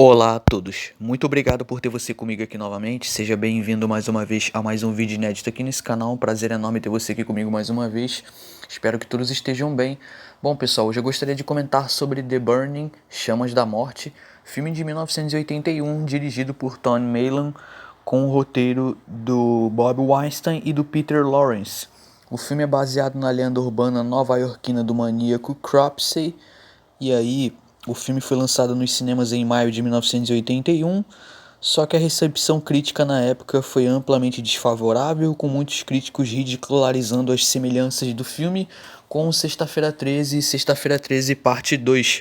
Olá a todos, muito obrigado por ter você comigo aqui novamente, seja bem-vindo mais uma vez a mais um vídeo inédito aqui nesse canal, um prazer enorme ter você aqui comigo mais uma vez, espero que todos estejam bem. Bom pessoal, hoje eu gostaria de comentar sobre The Burning, Chamas da Morte, filme de 1981 dirigido por Tony Maylam, com o roteiro do Bob Weinstein e do Peter Lawrence. O filme é baseado na lenda urbana nova-iorquina do maníaco Cropsey. E aí, o filme foi lançado nos cinemas em maio de 1981, só que a recepção crítica na época foi amplamente desfavorável, com muitos críticos ridicularizando as semelhanças do filme com Sexta-feira 13 e Sexta-feira 13 Parte 2.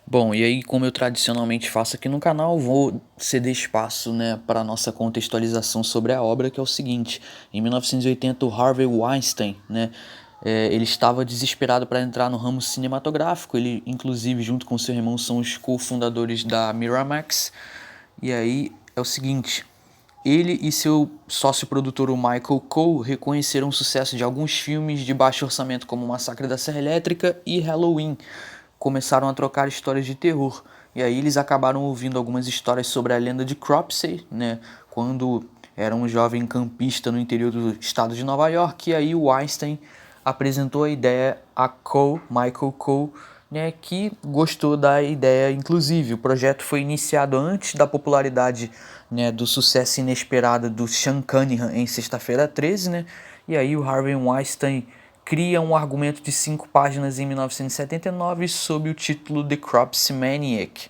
Bom, e aí, como eu tradicionalmente faço aqui no canal, vou ceder espaço, para a nossa contextualização sobre a obra, que é o seguinte: em 1980, o Harvey Weinstein, ele estava desesperado para entrar no ramo cinematográfico. Ele, inclusive, junto com seu irmão, são os cofundadores da Miramax. E aí é o seguinte: ele e seu sócio produtor, o Michael Coe, reconheceram o sucesso de alguns filmes de baixo orçamento como Massacre da Serra Elétrica e Halloween. Começaram a trocar histórias de terror. E aí eles acabaram ouvindo algumas histórias sobre a lenda de Cropsey, quando era um jovem campista no interior do estado de Nova York. E aí o Weinstein apresentou a ideia a Coe, Michael Coe, que gostou da ideia. Inclusive, o projeto foi iniciado antes da popularidade, do sucesso inesperado do Sean Cunningham em Sexta-feira 13, E aí o Harvey Weinstein cria um argumento de 5 páginas em 1979 sob o título The Cropsey Maniac.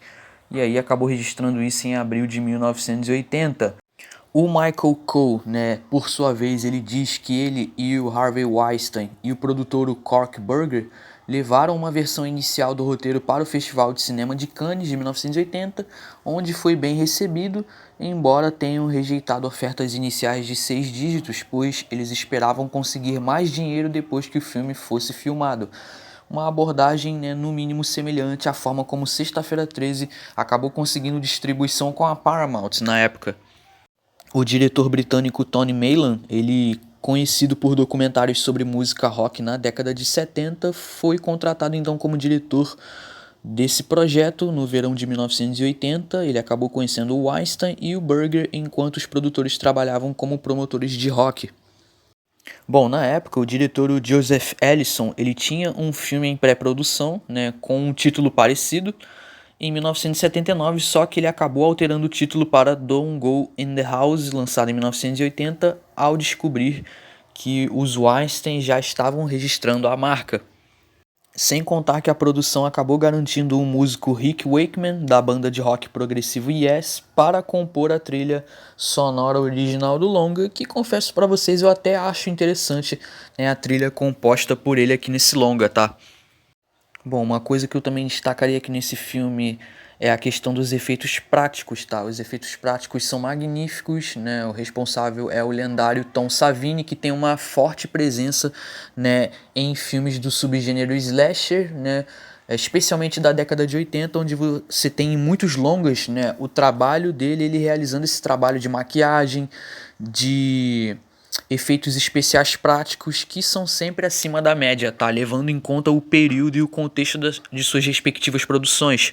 E aí acabou registrando isso em abril de 1980. O Michael Coe, por sua vez, ele diz que ele e o Harvey Weinstein e o produtor o Cork Burger levaram uma versão inicial do roteiro para o Festival de Cinema de Cannes de 1980, onde foi bem recebido, embora tenham rejeitado ofertas iniciais de 6 dígitos, pois eles esperavam conseguir mais dinheiro depois que o filme fosse filmado. Uma abordagem, no mínimo semelhante à forma como Sexta-feira 13 acabou conseguindo distribuição com a Paramount na época. O diretor britânico Tony Maylam, ele conhecido por documentários sobre música rock na década de 70, foi contratado então como diretor desse projeto no verão de 1980. Ele acabou conhecendo o Weinstein e o Burger enquanto os produtores trabalhavam como promotores de rock. Bom, na época, o diretor o Joseph Ellison, ele tinha um filme em pré-produção, com um título parecido, em 1979, só que ele acabou alterando o título para Don't Go in the House, lançado em 1980, ao descobrir que os Weinstein já estavam registrando a marca. Sem contar que a produção acabou garantindo o músico Rick Wakeman, da banda de rock progressivo Yes, para compor a trilha sonora original do longa, que confesso para vocês eu até acho interessante, a trilha composta por ele aqui nesse longa, tá? Bom, uma coisa que eu também destacaria aqui nesse filme é a questão dos efeitos práticos, tá? Os efeitos práticos são magníficos, O responsável é o lendário Tom Savini, que tem uma forte presença, em filmes do subgênero slasher, especialmente da década de 80, onde você tem muitos longas, o trabalho dele, ele realizando esse trabalho de maquiagem, de efeitos especiais práticos que são sempre acima da média, tá? Levando em conta o período e o contexto de suas respectivas produções.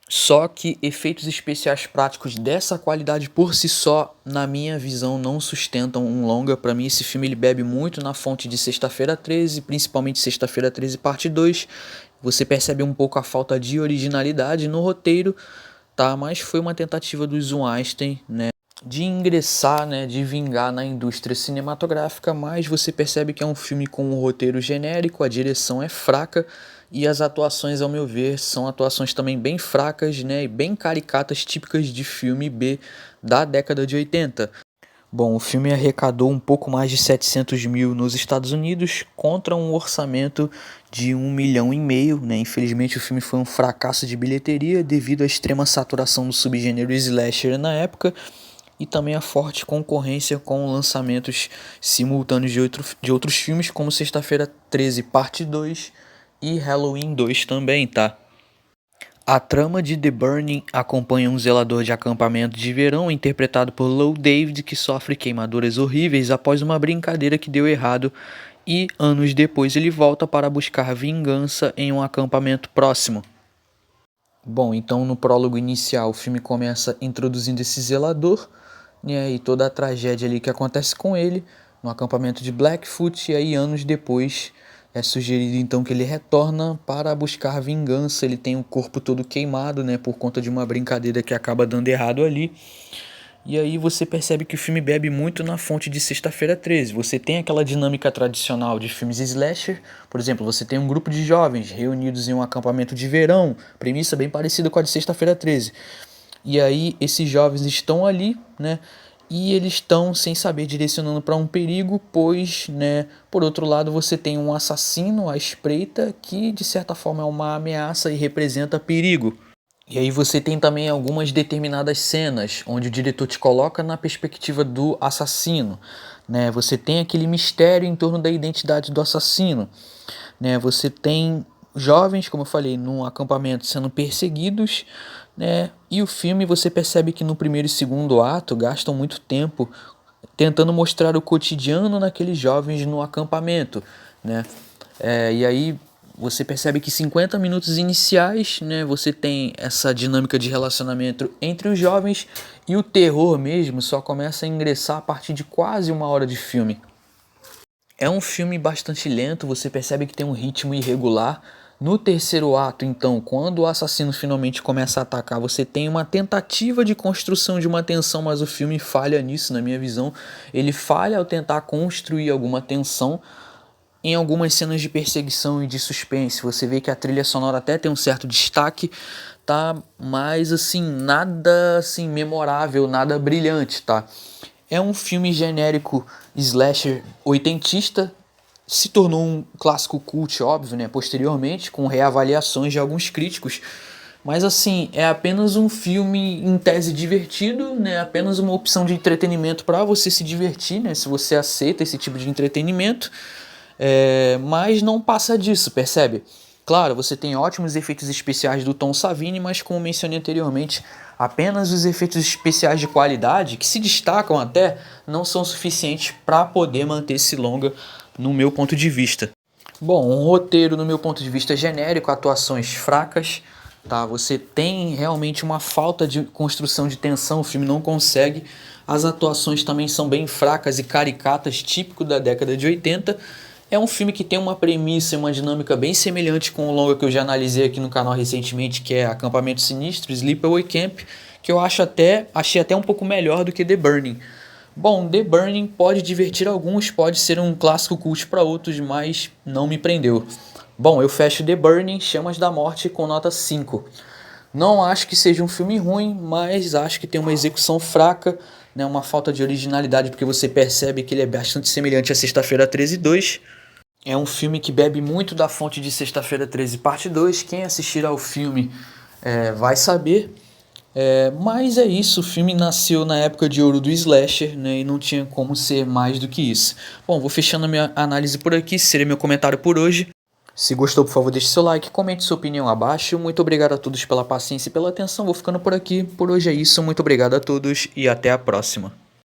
Só que efeitos especiais práticos dessa qualidade por si só, na minha visão, não sustentam um longa. Para mim, esse filme ele bebe muito na fonte de Sexta-feira 13, principalmente Sexta-feira 13 parte 2. Você percebe um pouco a falta de originalidade no roteiro, tá? Mas foi uma tentativa dos Weinstein, de ingressar, de vingar na indústria cinematográfica, mas você percebe que é um filme com um roteiro genérico, a direção é fraca e as atuações, ao meu ver, são atuações também bem fracas, e bem caricatas, típicas de filme B da década de 80. Bom, o filme arrecadou um pouco mais de 700 mil nos Estados Unidos contra um orçamento de 1,5 milhão, Infelizmente o filme foi um fracasso de bilheteria devido à extrema saturação do subgênero slasher na época e também a forte concorrência com lançamentos simultâneos de outros filmes, como Sexta-feira 13 Parte 2 e Halloween 2 também, tá? A trama de The Burning acompanha um zelador de acampamento de verão interpretado por Lou David, que sofre queimaduras horríveis após uma brincadeira que deu errado e anos depois ele volta para buscar vingança em um acampamento próximo. Bom, então no prólogo inicial o filme começa introduzindo esse zelador, né, e toda a tragédia ali que acontece com ele no acampamento de Blackfoot, e aí anos depois é sugerido então que ele retorna para buscar vingança. Ele tem o corpo todo queimado, né, por conta de uma brincadeira que acaba dando errado ali. E aí você percebe que o filme bebe muito na fonte de Sexta-feira 13. Você tem aquela dinâmica tradicional de filmes slasher. Por exemplo, você tem um grupo de jovens reunidos em um acampamento de verão, premissa bem parecida com a de Sexta-feira 13. E aí esses jovens estão ali, né? E eles estão sem saber direcionando para um perigo, pois, né, por outro lado, você tem um assassino à espreita que de certa forma é uma ameaça e representa perigo. E aí você tem também algumas determinadas cenas onde o diretor te coloca na perspectiva do assassino, né? Você tem aquele mistério em torno da identidade do assassino, né? Você tem jovens, como eu falei, num acampamento sendo perseguidos, né? E o filme você percebe que no primeiro e segundo ato gastam muito tempo tentando mostrar o cotidiano naqueles jovens no acampamento, né? E aí você percebe que 50 minutos iniciais, né, você tem essa dinâmica de relacionamento entre os jovens, e o terror mesmo só começa a ingressar a partir de quase uma hora de filme. É um filme bastante lento, você percebe que tem um ritmo irregular. No terceiro ato, então, quando o assassino finalmente começa a atacar, você tem uma tentativa de construção de uma tensão, mas o filme falha nisso, na minha visão. Ele falha ao tentar construir alguma tensão em algumas cenas de perseguição e de suspense. Você vê que a trilha sonora até tem um certo destaque, tá? Mas assim, nada assim memorável, nada brilhante, tá? É um filme genérico slasher oitentista, se tornou um clássico cult, óbvio, né? Posteriormente, com reavaliações de alguns críticos. Mas assim, é apenas um filme em tese divertido, né? Apenas uma opção de entretenimento para você se divertir, né? Se você aceita esse tipo de entretenimento. Mas não passa disso, percebe? Claro, você tem ótimos efeitos especiais do Tom Savini, mas como mencionei anteriormente, apenas os efeitos especiais de qualidade, que se destacam até, não são suficientes para poder manter esse longa no meu ponto de vista. Bom, um roteiro no meu ponto de vista genérico, atuações fracas, tá? Você tem realmente uma falta de construção de tensão, o filme não consegue. As atuações também são bem fracas e caricatas, típico da década de 80. É um filme que tem uma premissa e uma dinâmica bem semelhante com o longa que eu já analisei aqui no canal recentemente, que é Acampamento Sinistro, Sleepaway Camp, que eu achei até um pouco melhor do que The Burning. Bom, The Burning pode divertir alguns, pode ser um clássico cult para outros, mas não me prendeu. Bom, eu fecho The Burning, Chamas da Morte, com nota 5. Não acho que seja um filme ruim, mas acho que tem uma execução fraca, né, uma falta de originalidade, porque você percebe que ele é bastante semelhante a Sexta-feira 13 2. É um filme que bebe muito da fonte de Sexta-feira 13 parte 2. Quem assistir ao filme vai saber. Mas é isso, o filme nasceu na época de ouro do slasher, né, e não tinha como ser mais do que isso. Bom, vou fechando a minha análise por aqui, esse seria meu comentário por hoje. Se gostou, por favor, deixe seu like, comente sua opinião abaixo. Muito obrigado a todos pela paciência e pela atenção, vou ficando por aqui. Por hoje é isso, muito obrigado a todos e até a próxima.